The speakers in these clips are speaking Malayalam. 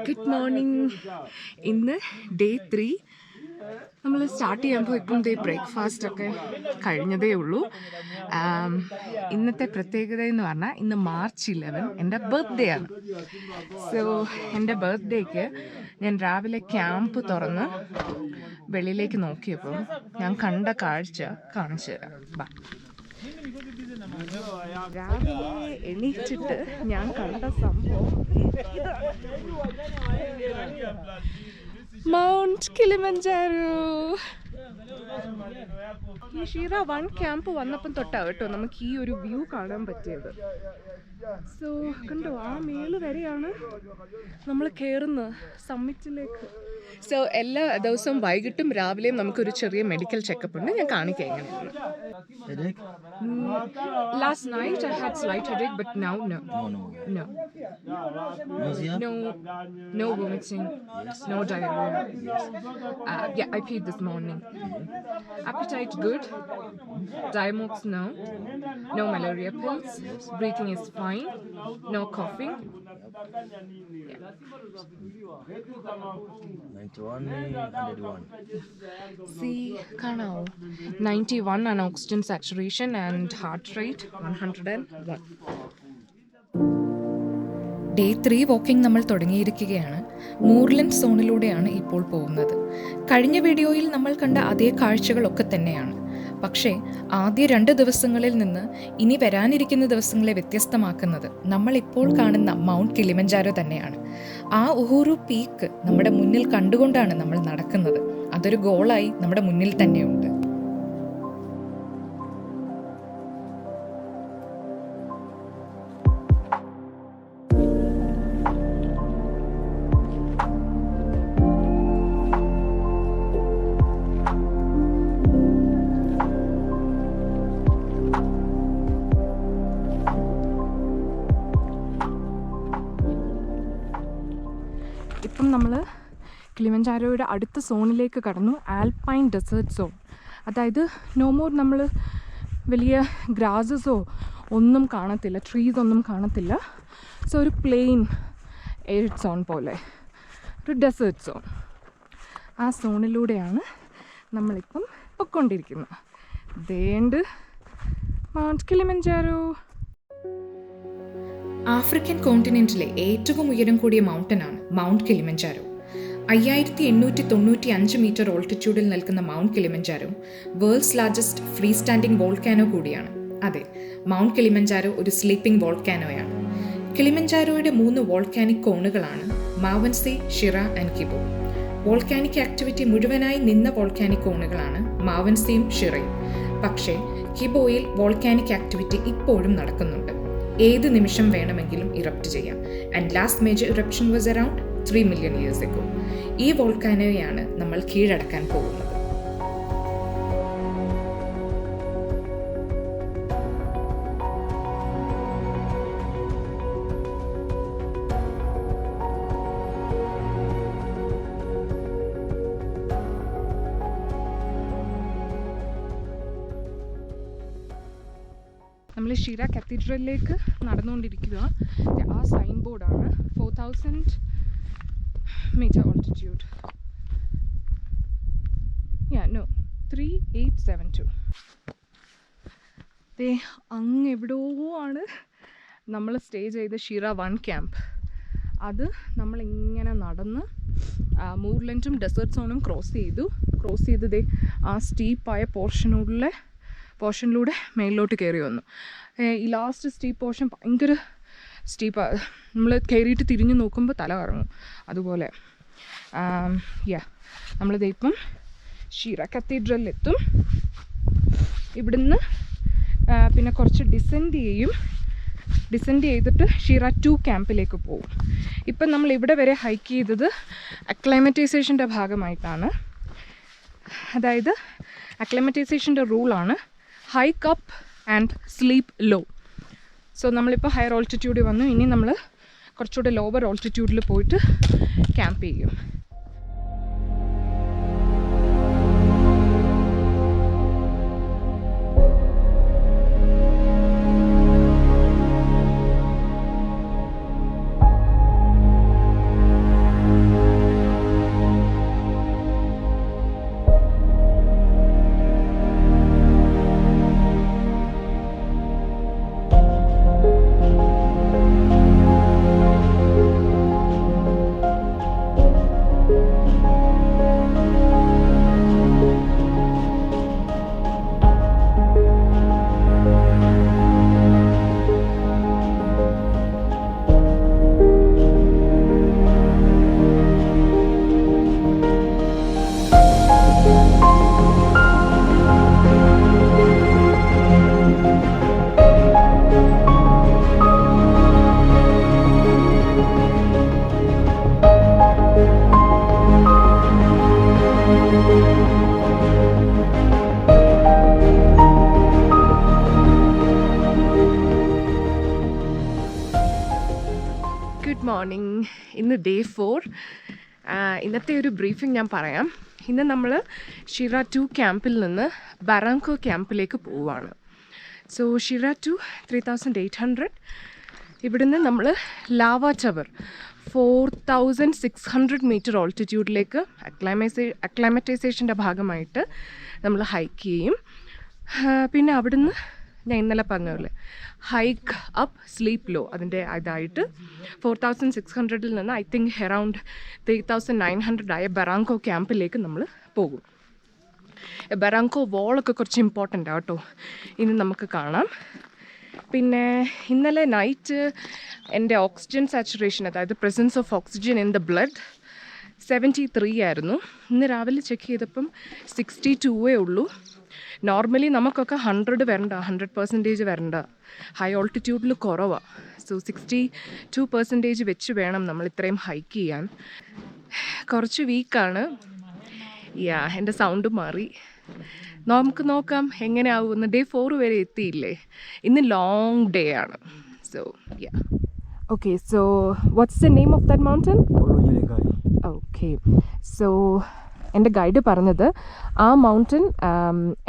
Good morning. ഇന്ന് ഡേ 3. നമ്മൾ സ്റ്റാർട്ട് ചെയ്യുമ്പോൾ ഇപ്പം ബ്രേക്ക്ഫാസ്റ്റൊക്കെ കഴിഞ്ഞതേ ഉള്ളൂ. ഇന്നത്തെ പ്രത്യേകത എന്ന് പറഞ്ഞാൽ ഇന്ന് March 11 എൻ്റെ ബർത്ത്ഡേ ആണ്. സോ എൻ്റെ ബർത്ത്ഡേക്ക് ഞാൻ രാവിലെ ക്യാമ്പ് തുറന്ന് വെളിയിലേക്ക് നോക്കിയപ്പോൾ ഞാൻ കണ്ട കാഴ്ച കാണിച്ചു തരാം. രാവിലെ എണീറ്റിട്ട് ഞാൻ കണ്ട സംഭവം മൗണ്ട് കിളിമഞ്ചാരോ. ഈ ഷിറ 1 ക്യാമ്പ് വന്നപ്പം തൊട്ടാ കേട്ടോ നമുക്ക് ഈ ഒരു വ്യൂ കാണാൻ പറ്റിയത്. സോ കണ്ടോ, ആ മേള് വരെയാണ് നമ്മൾ കയറുന്നത് സമ്മിറ്റിലേക്ക്. സോ എല്ലാ ദിവസവും വൈകിട്ടും രാവിലെയും നമുക്കൊരു ചെറിയ മെഡിക്കൽ ചെക്കപ്പ് ഉണ്ട്. ഞാൻ കാണിക്കാം എങ്ങനെയാണ്. Last night I had slight headache, but now no. No vomiting, no diarrhea. Yeah, I peed this morning. Appetite good. Diamox no malaria pills. Breathing is fine. No coughing. Yeah. 91. See, കാണാവോ 91 ആണ് oxygen saturation and heart rate 101. Day 3 walking നമ്മൾ തുടങ്ങിയിരിക്കുകയാണ്. മൂർലൻഡ് സോണിലൂടെയാണ് ഇപ്പോൾ പോകുന്നത്. കഴിഞ്ഞ വീഡിയോയിൽ നമ്മൾ കണ്ട അതേ കാഴ്ചകളൊക്കെ തന്നെയാണ്. പക്ഷേ ആദ്യ 2 ദിവസങ്ങളിൽ നിന്ന് ഇനി വരാനിരിക്കുന്ന ദിവസങ്ങളെ വ്യത്യസ്തമാക്കുന്നത് നമ്മളിപ്പോൾ കാണുന്ന മൗണ്ട് കിളിമഞ്ചാരോ തന്നെയാണ്. ആ ഉഹുറു പീക്ക് നമ്മുടെ മുന്നിൽ കണ്ടുകൊണ്ടാണ് നമ്മൾ നടക്കുന്നത്. അതൊരു ഗോളായി നമ്മുടെ മുന്നിൽ തന്നെയുണ്ട്. ഇപ്പം നമ്മൾ കിളിമഞ്ചാരോയുടെ അടുത്ത സോണിലേക്ക് കടന്നു. Alpine desert zone. അതായത് നോ മോർ നമ്മൾ വലിയ ഗ്രാസസോ ഒന്നും കാണത്തില്ല, ട്രീസ് ഒന്നും കാണത്തില്ല. സോ ഒരു പ്ലെയിൻ എയ്ഡ് സോൺ പോലെ ഒരു ഡെസേർട്ട് സോൺ. ആ സോണിലൂടെയാണ് നമ്മളിപ്പം പൊയ്ക്കൊണ്ടിരിക്കുന്നത്. ദേണ്ട് മൗണ്ട് കിളിമഞ്ചാരോ. ആഫ്രിക്കൻ കോണ്ടിനെന്റിലെ ഏറ്റവും ഉയരം കൂടിയ മൗണ്ടനാണ് മൗണ്ട് കിളിമഞ്ചാരോ. 5895 മീറ്റർ ഓൾട്ടിറ്റ്യൂഡിൽ നിൽക്കുന്ന mount Kilimanjaro world's largest free standing volcano കൂടിയാണ്. അതെ, മൗണ്ട് കിളിമഞ്ചാരോ ഒരു സ്ലീപ്പിംഗ് വോൾക്കാനോയാണ്. കിളിമഞ്ചാരോയുടെ 3 വോൾക്കാനിക് കോണുകളാണ് Mawenzi, Shira and Kibo. Volcanic activity മുഴുവനായി നിന്ന വോൾക്കാനിക് കോണുകളാണ് മാവൻസിയും ഷിറയും. പക്ഷേ കിബോയിൽ വോൾക്കാനിക് ആക്ടിവിറ്റി ഇപ്പോഴും നടക്കുന്നുണ്ട്. ഏത് നിമിഷം വേണമെങ്കിലും ഇറപ്റ്റ് ചെയ്യാം. And last major eruption was around 3 million years ago. ഈ വോൾക്കാനോയാണ് നമ്മൾ കീഴടക്കാൻ പോകുന്നത്. നമ്മൾ ഷിറ കത്തീഡ്രലിലേക്ക് നടന്നുകൊണ്ടിരിക്കുക. ആ സൈൻ ബോർഡാണ് 4000 meter altitude. 3872. അങ്ങ് എവിടെയോ ആണ് നമ്മൾ സ്റ്റേ ചെയ്ത ഷിറ 1 ക്യാമ്പ്. അത് നമ്മളിങ്ങനെ നടന്ന് മൂർലൻഡും ഡെസേർട്ട് സോണും ക്രോസ് ചെയ്ത് ആ സ്റ്റീപ്പായ പോർഷനിലൂടെ മേളിലോട്ട് കയറി വന്നു. ഈ ലാസ്റ്റ് സ്റ്റീപ്പ് പോർഷൻ ഭയങ്കര സ്റ്റീപ്പാണ്. നമ്മൾ കയറിയിട്ട് തിരിഞ്ഞ് നോക്കുമ്പോൾ തല കറങ്ങും. അതുപോലെ നമ്മളിത് ഇപ്പം ഷിറ കത്തീഡ്രലിലെത്തും. ഇവിടുന്ന് പിന്നെ കുറച്ച് ഡിസെൻഡ് ചെയ്തിട്ട് ഷിറ 2 ക്യാമ്പിലേക്ക് പോകും. ഇപ്പം നമ്മൾ ഇവിടെ വരെ ഹൈക്ക് ചെയ്തത് അക്ലൈമറ്റൈസേഷൻ്റെ ഭാഗമായിട്ടാണ്. അതായത് അക്ലൈമറ്റൈസേഷൻ്റെ റൂളാണ് hike up and sleep low. So നമ്മളിപ്പോൾ ഹയർ ഓൾട്ടിറ്റ്യൂഡിൽ വന്നു. ഇനി നമ്മൾ കുറച്ചുകൂടെ ലോവർ ഓൾട്ടിറ്റ്യൂഡിൽ പോയിട്ട് ക്യാമ്പ് ചെയ്യും. മോർണിംഗ്. ഇന്ന് ഡേ 4. ഇന്നത്തെ ഒരു ബ്രീഫിംഗ് ഞാൻ പറയാം. ഇന്ന് നമ്മൾ ഷിറ 2 ക്യാമ്പിൽ നിന്ന് ബറാങ്കോ ക്യാമ്പിലേക്ക് പോവുകയാണ്. സോ ഷിറ 2 3800. ഇവിടുന്ന് നമ്മൾ ലാവ ടവർ 4600 മീറ്റർ ഓൾട്ടിറ്റ്യൂഡിലേക്ക് അക്ലൈമറ്റൈസേഷൻ്റെ ഭാഗമായിട്ട് നമ്മൾ ഹൈക്ക് ചെയ്യും. പിന്നെ അവിടുന്ന് ഞാൻ ഇന്നലെ പറഞ്ഞ ഹൈക്ക് അപ്പ് സ്ലീപ്പ് ലോ അതിൻ്റെ ഇതായിട്ട് 4600 നിന്ന് ഐ തിങ്ക് അറൗണ്ട് 3900 ആയ ബറാങ്കോ ക്യാമ്പിലേക്ക് നമ്മൾ പോകും. ബറാങ്കോ വോളൊക്കെ കുറച്ച് ഇമ്പോർട്ടൻ്റ് ആണ് കേട്ടോ, ഇനി നമുക്ക് കാണാം. പിന്നെ ഇന്നലെ നൈറ്റ് എൻ്റെ ഓക്സിജൻ സാച്ചുറേഷൻ, അതായത് presence of oxygen in the blood 73 ആയിരുന്നു. ഇന്ന് രാവിലെ ചെക്ക് ചെയ്തപ്പം 62 ഉള്ളൂ. നോർമലി നമുക്കൊക്കെ 100 വരണ്ട, 100% വരണ്ട. ഹൈ ഓൾട്ടിറ്റ്യൂഡിൽ കുറവാണ്. സോ 62% വെച്ച് വേണം നമ്മൾ ഇത്രയും ഹൈക്ക് ചെയ്യാൻ. കുറച്ച് വീക്കാണ്. എൻ്റെ സൗണ്ട് മാറി. നമുക്ക് നോക്കാം എങ്ങനെയാവുമെന്ന്. ഡേ 4 വരെ എത്തിയില്ലേ, ഇന്ന് ലോങ് ഡേ ആണ്. So okay, so what's the name of that mountain? Okay, so എൻ്റെ ഗൈഡ് പറഞ്ഞത് ആ മൗണ്ടൻ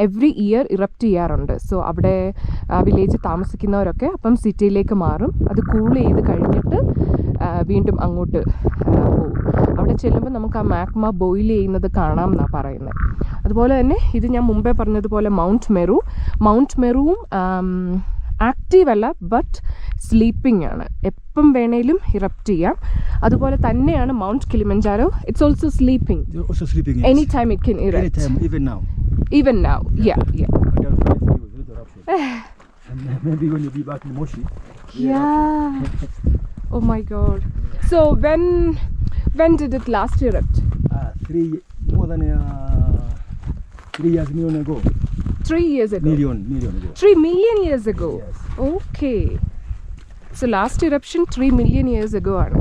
എവ്രി ഇയർ ഇറപ്റ്റ് ചെയ്യാറുണ്ട്. സോ അവിടെ വില്ലേജ് താമസിക്കുന്നവരൊക്കെ അപ്പം സിറ്റിയിലേക്ക് മാറും. അത് കൂൾ ചെയ്ത് കഴിഞ്ഞിട്ട് വീണ്ടും അങ്ങോട്ട് പോകും. അവിടെ ചെല്ലുമ്പോൾ നമുക്ക് ആ മാഗ്മ ബോയിൽ ചെയ്യുന്നത് കാണാം എന്നാണ് പറയുന്നത്. അതുപോലെ തന്നെ ഇത് ഞാൻ മുമ്പേ പറഞ്ഞതുപോലെ മൗണ്ട് മെറുവും ആക്റ്റീവ് അല്ല, ബട്ട് സ്ലീപ്പിംഗ് ആണ്. എപ്പം വേണേലും ഇറപ്റ്റ് ചെയ്യാം. അതുപോലെ തന്നെയാണ് mount Kilimanjaro. It's also sleeping. Any time it can erupt. Even now. Yeah. Maybe when you be back in Moshi. Yeah. Oh my God. So when did it last erupt? More than 3 years million ago. 3 years ago. Million ago. 3 million years ago. Yes. Okay. So last eruption 3 million years ago ആണ്.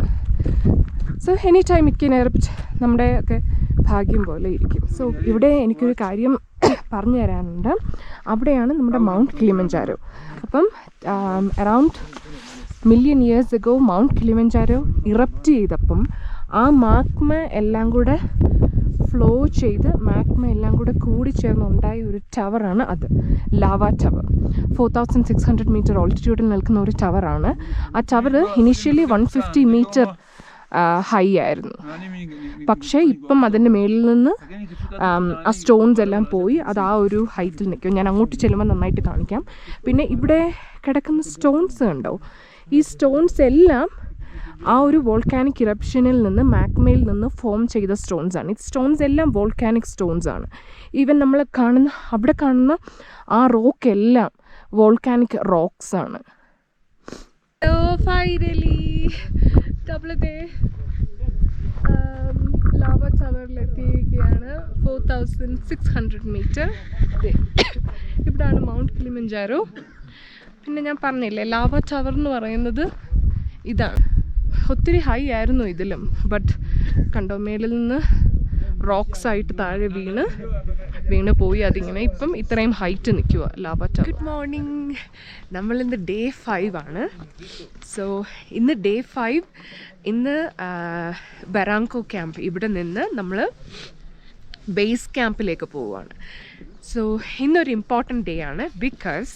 So anytime it can erupt. നമ്മുടെ ഒക്കെ ഭാഗ്യം പോലെ ഇരിക്കും. സോ ഇവിടെ എനിക്കൊരു കാര്യം പറഞ്ഞു തരാനുണ്ട്. അവിടെയാണ് നമ്മുടെ മൗണ്ട് കിളിമഞ്ചാരോ. അപ്പം around million years ago mount Kilimanjaro erupt ചെയ്തപ്പം ആ മാഗ്മ എല്ലാം കൂടെ ഫ്ലോ ചെയ്ത് മാഗ്മ എല്ലാം കൂടെ കൂടിച്ചേർന്നുണ്ടായ ഒരു ടവറാണ് അത്, ലാവ ടവർ. 4600 മീറ്റർ ഓൾട്ടിറ്റ്യൂഡിൽ നിൽക്കുന്ന ഒരു ടവറാണ്. ആ ടവർ ഇനീഷ്യലി 150 മീറ്റർ ഹൈ ആയിരുന്നു. പക്ഷേ ഇപ്പം അതിൻ്റെ മേളിൽ നിന്ന് ആ സ്റ്റോൺസ് എല്ലാം പോയി അത് ആ ഒരു ഹൈറ്റിൽ നിൽക്കും. ഞാൻ അങ്ങോട്ട് ചെല്ലുമ്പോൾ നന്നായിട്ട് കാണിക്കാം. പിന്നെ ഇവിടെ കിടക്കുന്ന സ്റ്റോൺസ് കണ്ടോ? ഈ സ്റ്റോൺസ് എല്ലാം ആ ഒരു വോൾക്കാനിക് ഇറപ്ഷനിൽ നിന്ന് മാഗ്മയിൽ നിന്ന് ഫോം ചെയ്ത സ്റ്റോൺസ് ആണ്. ഈ സ്റ്റോൺസ് എല്ലാം വോൾക്കാനിക് സ്റ്റോൺസ് ആണ്. ഈവൻ നമ്മൾ അവിടെ കാണുന്ന ആ റോക്ക് എല്ലാം വോൾക്കാനിക് റോക്സ് ആണ്. ഫൈനലി നമ്മളത് ലാവ ടവറിലെത്തിയിരിക്കുകയാണ്. 4600 മീറ്റർ. ഇവിടാണ് മൗണ്ട് കിളിമഞ്ചാരോ. പിന്നെ ഞാൻ പറഞ്ഞില്ലേ, ലാവ ടവർ എന്ന് പറയുന്നത് ഇതാണ്. ഒത്തിരി ഹൈ ആയിരുന്നു ഇതിലും, ബട്ട് കണ്ടോ മേലിൽ നിന്ന് റോക്സ് ആയിട്ട് താഴെ വീണ് പോയി. അതിങ്ങനെ ഇപ്പം ഇത്രയും ഹൈറ്റ് നിൽക്കുക ലാവ ടവർ. Good morning. നമ്മളിന്ന് ഡേ 5 ആണ്. സോ ഇന്ന് ഡേ 5. ഇന്ന് ബറാങ്കോ ക്യാമ്പ്, ഇവിടെ നിന്ന് നമ്മൾ ബേസ് ക്യാമ്പിലേക്ക് പോവുകയാണ്. സോ ഇന്നൊരു ഇമ്പോർട്ടൻ്റ് ഡേ ആണ്. ബിക്കോസ്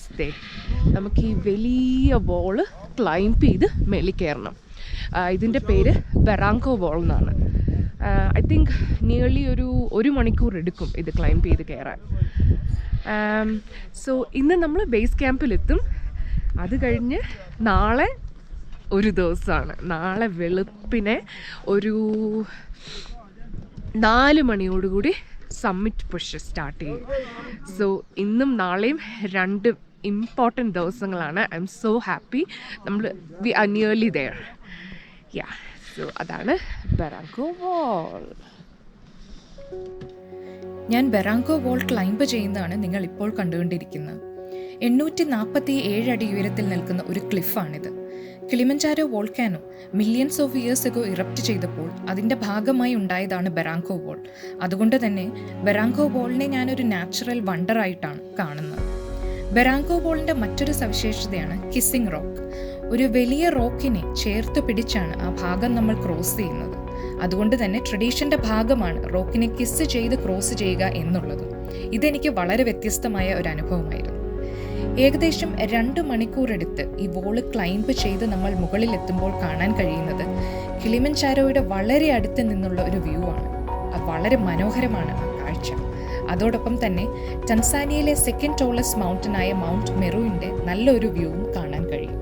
നമുക്ക് ഈ വലിയ വോള് ക്ലൈംബ് ചെയ്ത് മേളിൽ കയറണം. ഇതിൻ്റെ പേര് ബറാങ്കോ വോൾ എന്നാണ്. ഐ തിങ്ക് നിയർലി ഒരു മണിക്കൂർ എടുക്കും ഇത് ക്ലൈംബ് ചെയ്ത് കയറാൻ. സോ ഇന്ന് നമ്മൾ ബേസ് ക്യാമ്പിലെത്തും. അത് കഴിഞ്ഞ് നാളെ ഒരു ദിവസമാണ്. നാളെ വെളുപ്പിനെ ഒരു 4 മണിയോടുകൂടി സമ്മിറ്റ് പുഷ് സ്റ്റാർട്ട് ചെയ്യും. സോ ഇന്നും നാളെയും 2 ഇമ്പോർട്ടൻറ്റ് ദിവസങ്ങളാണ്. I'm so happy. We are nearly there. So അതാണ് ബറാങ്കോ വോൾ. ഞാൻ ബറാങ്കോ വോൾ ക്ലൈംബ് ചെയ്യുന്നതാണ് നിങ്ങൾ ഇപ്പോൾ കണ്ടുകൊണ്ടിരിക്കുന്നത്. 847 അടി ഉയരത്തിൽ നിൽക്കുന്ന ഒരു ക്ലിഫാണിത്. Kilimanjaro volcano millions of years ago erupt ചെയ്തപ്പോൾ അതിൻ്റെ ഭാഗമായി ഉണ്ടായതാണ് ബറാങ്കോ വോൾ. അതുകൊണ്ട് തന്നെ ബറാങ്കോ വോളിനെ ഞാനൊരു നാച്ചുറൽ വണ്ടറായിട്ടാണ് കാണുന്നത്. ബറാങ്കോ വോളിൻ്റെ മറ്റൊരു സവിശേഷതയാണ് കിസ്സിംഗ് റോക്ക്. ഒരു വലിയ റോക്കിനെ ചേർത്ത് പിടിച്ചാണ് ആ ഭാഗം നമ്മൾ ക്രോസ് ചെയ്യുന്നത്. അതുകൊണ്ട് തന്നെ ട്രഡീഷൻ്റെ ഭാഗമാണ് റോക്കിനെ കിസ് ചെയ്ത് ക്രോസ് ചെയ്യുക എന്നുള്ളത്. ഇതെനിക്ക് വളരെ വ്യത്യസ്തമായ ഒരു അനുഭവമായിരുന്നു. ഏകദേശം 2 മണിക്കൂറെടുത്ത് ഈ വോള് ക്ലൈംബ് ചെയ്ത് നമ്മൾ മുകളിലെത്തുമ്പോൾ കാണാൻ കഴിയുന്നത് കിളിമഞ്ചാരോയുടെ വളരെ അടുത്ത് നിന്നുള്ള ഒരു വ്യൂ ആണ്. അത് വളരെ മനോഹരമാണ് ആ കാഴ്ച. അതോടൊപ്പം തന്നെ ടൻസാനിയയിലെ സെക്കൻഡ് ടോളസ്റ്റ് മൗണ്ടനായ മൗണ്ട് മെറുവിൻ്റെ നല്ലൊരു വ്യൂവും കാണാൻ കഴിയും.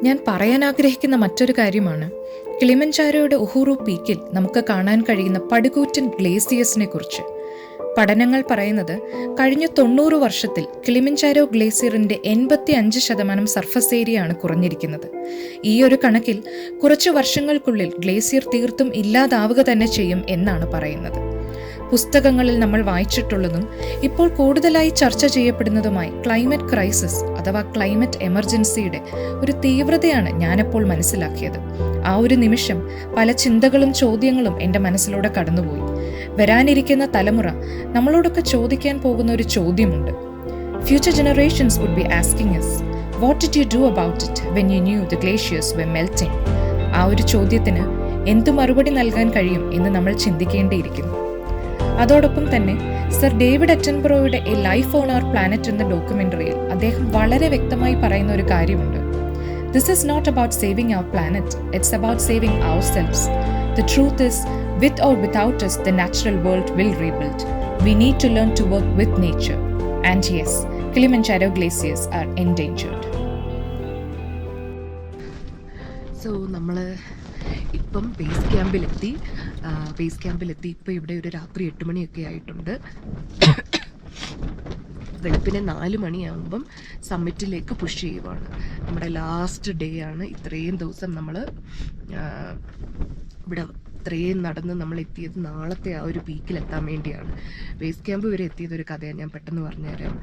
ഞാൻ പറയാൻ ആഗ്രഹിക്കുന്ന മറ്റൊരു കാര്യമാണ് കിളിമഞ്ചാരോയുടെ ഉഹുറു പീക്കിൽ നമുക്ക് കാണാൻ കഴിയുന്ന പടുകൂറ്റൻ ഗ്ലേസിയേഴ്സിനെ കുറിച്ച്. പഠനങ്ങൾ പറയുന്നത് കഴിഞ്ഞ 90 വർഷത്തിൽ കിളിമഞ്ചാരോ ഗ്ലേസിയറിൻ്റെ 85% സർഫസ് ഏരിയ ആണ് കുറഞ്ഞിരിക്കുന്നത്. ഈ ഒരു കണക്കിൽ കുറച്ച് വർഷങ്ങൾക്കുള്ളിൽ ഗ്ലേസിയർ തീർത്തും ഇല്ലാതാവുക തന്നെ ചെയ്യും എന്നാണ് പറയുന്നത്. പുസ്തകങ്ങളിൽ നമ്മൾ വായിച്ചിട്ടുള്ളതും ഇപ്പോൾ കൂടുതലായി ചർച്ച ചെയ്യപ്പെടുന്നതുമായി ക്ലൈമറ്റ് ക്രൈസിസ് അഥവാ ക്ലൈമറ്റ് എമർജൻസിയുടെ ഒരു തീവ്രതയാണ് ഞാനെപ്പോൾ മനസ്സിലാക്കിയത്. ആ ഒരു നിമിഷം പല ചിന്തകളും ചോദ്യങ്ങളും എൻ്റെ മനസ്സിലൂടെ കടന്നുപോയി. വരാനിരിക്കുന്ന തലമുറ നമ്മളോടൊക്കെ ചോദിക്കാൻ പോകുന്ന ഒരു ചോദ്യമുണ്ട്. Future generations would be asking us, what did you do about it when you knew the glaciers were melting? ആ ഒരു ചോദ്യത്തിന് എന്തു മറുപടി നൽകാൻ കഴിയും എന്ന് നമ്മൾ ചിന്തിക്കേണ്ടിയിരിക്കുന്നു. അതോടൊപ്പം തന്നെ സർ ഡേവിഡ് അറ്റൻബറോയുടെ a life on our planet എന്ന ഡോക്യുമെൻ്ററിയിൽ അദ്ദേഹം വളരെ വ്യക്തമായി പറയുന്ന ഒരു കാര്യമുണ്ട്. This is not about saving our planet, it's about saving ourselves. The truth is, with or without us, the natural world will rebuild. We need to learn to work with nature. And yes, Kilimanjaro glaciers are endangered. So നമ്മൾ ഇപ്പം ബേസ് ക്യാമ്പിലെത്തി. ഇപ്പോൾ ഇവിടെ ഒരു രാത്രി 8 മണിയൊക്കെ ആയിട്ടുണ്ട്. വെളുപ്പിനെ 4 മണിയാകുമ്പം സമ്മിറ്റിലേക്ക് പുഷ് ചെയ്യുവാണ്. നമ്മുടെ ലാസ്റ്റ് ഡേ ആണ്. ഇത്രയും ദിവസം നമ്മൾ ഇവിടെ ഇത്രയും നടന്ന് നമ്മൾ എത്തിയത് നാളത്തെ ആ ഒരു പീക്കിലെത്താൻ വേണ്ടിയാണ്. ബേസ് ക്യാമ്പ് വരെ എത്തിയതൊരു കഥയാണ്, ഞാൻ പെട്ടെന്ന് പറഞ്ഞുതരാം.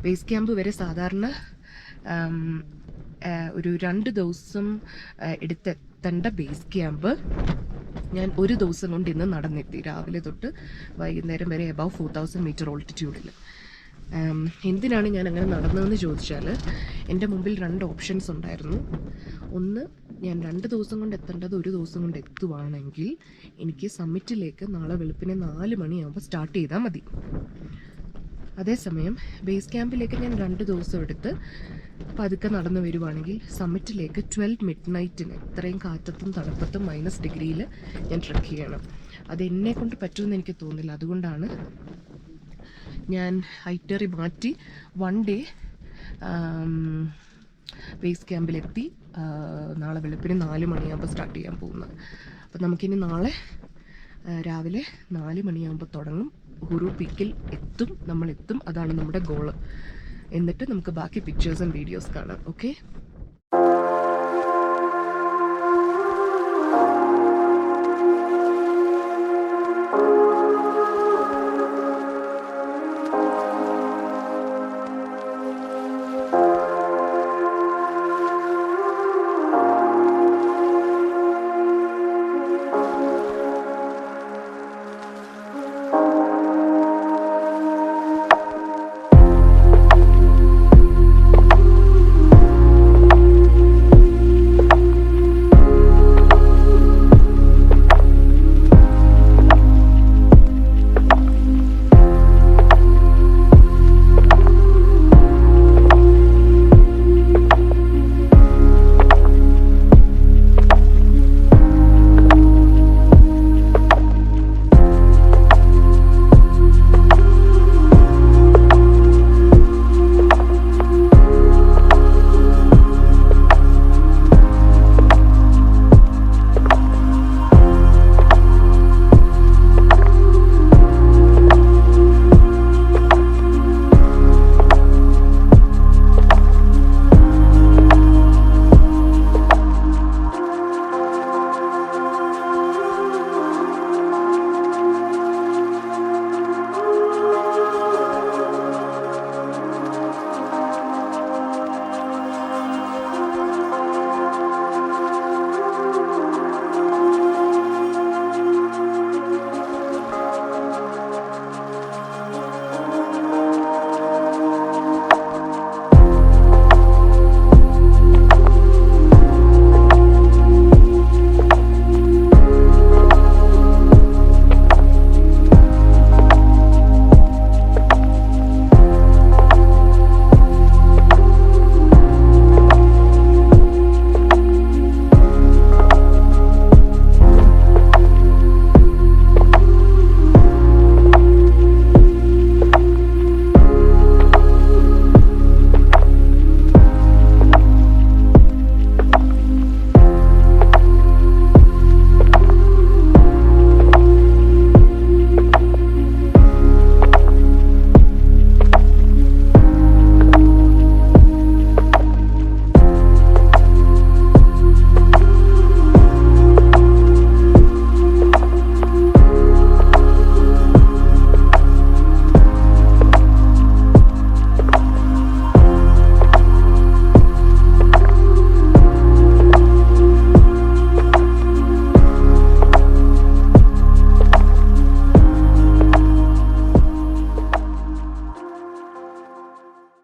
ബേസ് ക്യാമ്പ് വരെ സാധാരണ ഒരു 2 ദിവസം എടുത്തെത്തേണ്ട ബേസ് ക്യാമ്പ് ഞാൻ ഒരു ദിവസം കൊണ്ട് ഇന്ന് നടന്നെത്തി. രാവിലെ തൊട്ട് വൈകുന്നേരം വരെ എബവ് 4000 മീറ്റർ ഓൾട്ടിറ്റ്യൂഡിൽ. എന്തിനാണ് ഞാൻ അങ്ങനെ നടന്നതെന്ന് ചോദിച്ചാൽ, എൻ്റെ മുമ്പിൽ 2 ഓപ്ഷൻസ് ഉണ്ടായിരുന്നു. ഒന്ന്, ഞാൻ 2 ദിവസം കൊണ്ട് എത്തേണ്ടത് 1 ദിവസം കൊണ്ട് എത്തുവാണെങ്കിൽ എനിക്ക് സമ്മിറ്റിലേക്ക് നാളെ വെളുപ്പിനെ 4 മണിയാകുമ്പോൾ സ്റ്റാർട്ട് ചെയ്താൽ മതി. അതേസമയം ബേസ് ക്യാമ്പിലേക്ക് ഞാൻ 2 ദിവസം എടുത്ത് പതുക്കെ നടന്നു വരുവാണെങ്കിൽ സമ്മിറ്റിലേക്ക് 12 midnight ഇത്രയും കാറ്റത്തും തണുപ്പത്തും -ഡിഗ്രിയിൽ ഞാൻ ട്രെക്ക് ചെയ്യണം. അതെന്നെ കൊണ്ട് പറ്റുമെന്ന് എനിക്ക് തോന്നുന്നില്ല. അതുകൊണ്ടാണ് ഞാൻ ഐറ്ററി മാറ്റി 1 ഡേ ബേസ് ക്യാമ്പിലെത്തി നാളെ വെളുപ്പിന് 4 മണിയാകുമ്പോൾ സ്റ്റാർട്ട് ചെയ്യാൻ പോകുന്നത്. അപ്പം നമുക്കിനി നാളെ രാവിലെ 4 മണിയാകുമ്പോൾ തുടങ്ങും. ഉഹുറു പീക്കിൽ നമ്മളെത്തും. അതാണ് നമ്മുടെ ഗോള്. എന്നിട്ട് നമുക്ക് ബാക്കി പിക്ചേഴ്സും വീഡിയോസ് കാണാം. ഓക്കെ.